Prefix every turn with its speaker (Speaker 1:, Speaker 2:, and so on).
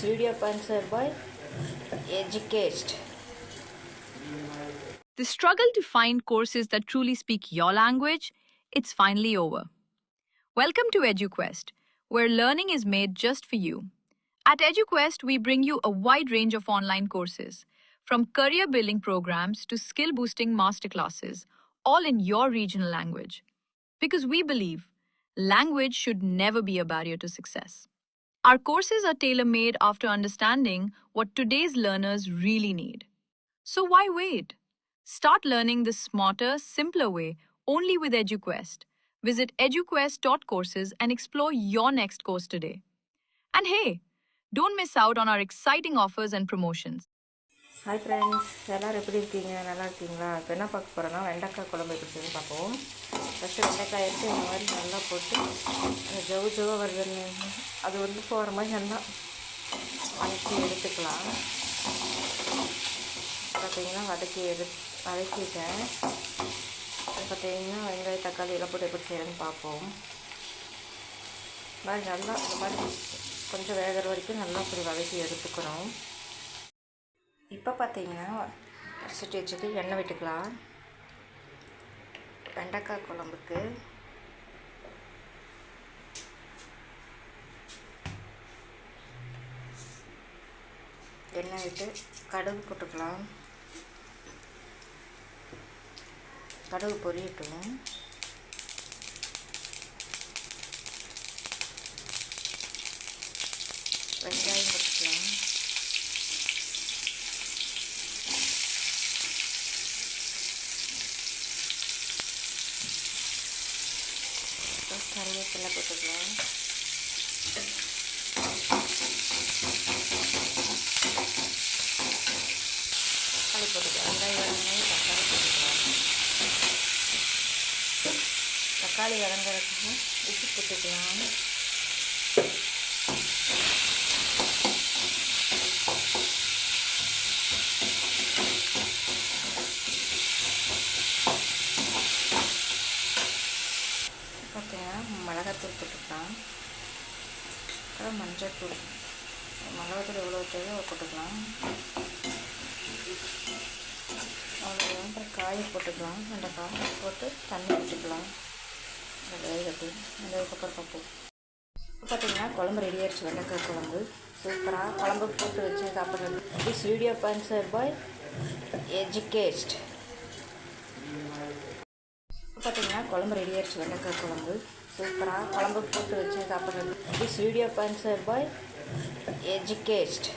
Speaker 1: Video sponsored by Educast.
Speaker 2: The struggle to find courses that truly speak your language, it's finally over. Welcome to EduQuest, where learning is made just for you. At EduQuest, we bring you a wide range of online courses, from career building programs to skill boosting masterclasses, all in your regional language. Because we believe language should never be a barrier to success. Our courses are tailor made after understanding what today's learners really need. So why wait? Start learning the smarter, simpler way only with EduQuest. Visit eduquest.courses and explore your next course today. And hey, don't miss out on our exciting offers and promotions.
Speaker 1: Hi friends, எல்லாரும் எப்படி இருக்கீங்க? நல்லா இருக்கீங்களா? இப்போ என்ன பார்க்க போகிறோன்னா வெண்டைக்காய் குழம்பு எப்படி செய்யணும் பார்ப்போம். ஃபஸ்ட்டு வெண்டைக்காய் எடுத்து இந்த மாதிரி நல்லா போட்டு ஜவு ஜவாக வருதுன்னு அது வந்து போகிற மாதிரி நல்லா வதக்கி எடுத்துக்கலாம். பார்த்தீங்கன்னா வதக்கிட்டேன். பார்த்தீங்கன்னா வெங்காயம் தக்காளி எல்லாம் போட்டு எப்படி செய்யணும்னு பார்ப்போம். மாதிரி நல்லா இந்த மாதிரி கொஞ்சம் வேகிற வரைக்கும் நல்லா இப்படி வதக்கி எடுத்துக்கிறோம். இப்போ பார்த்தீங்கன்னா அரிசிட்டு வச்சுட்டு எண்ணெய் விட்டுக்கலாம். வெண்டைக்காய் குழம்புக்கு எண்ணெய் விட்டு கடுகு போட்டுக்கலாம். கடுகு பொரியட்டும். வெங்காயம் போட்டுக்கலாம். கருவேப்பிலை போட்டுக்கலாம். தக்காளி போட்டுக்கலாம். வெங்காயம் தக்காளி போட்டுக்கலாம். தக்காளி வதங்கிறதுக்கு உப்பு போட்டுக்கலாம். பார்த்தீங்கன்னா மிளகாத்தூள் போட்டுக்கலாம். அப்புறம் மஞ்சள்தூள். மிளகாத்தூள் எவ்வளோ தேவையோ போட்டுக்கலாம். அவ்வளோதான். அப்புறம் காயை போட்டுக்கலாம். வெண்டைக்காய் போட்டு தண்ணி ஊற்றிக்கலாம். வேகட்டு அதுக்கப்புறம் பார்ப்போம். இப்போ பார்த்தீங்கன்னா குழம்பு ரெடி ஆயிடுச்சு. வெண்டைக்காய் குழம்பு சூப்பராக குழம்பு போட்டு வச்சு சாப்பிட்றது. This video sponsored by எஜுகேஸ்ட். பார்த்தீங்கன்னா குழம்பு ரெடி ஆயிடுச்சு. வெண்டைக்காய் குழம்பு சூப்பராக குழம்பு போட்டு வச்சு சாப்பிட்றது. This video sponsored by எஜுகேஸ்ட்.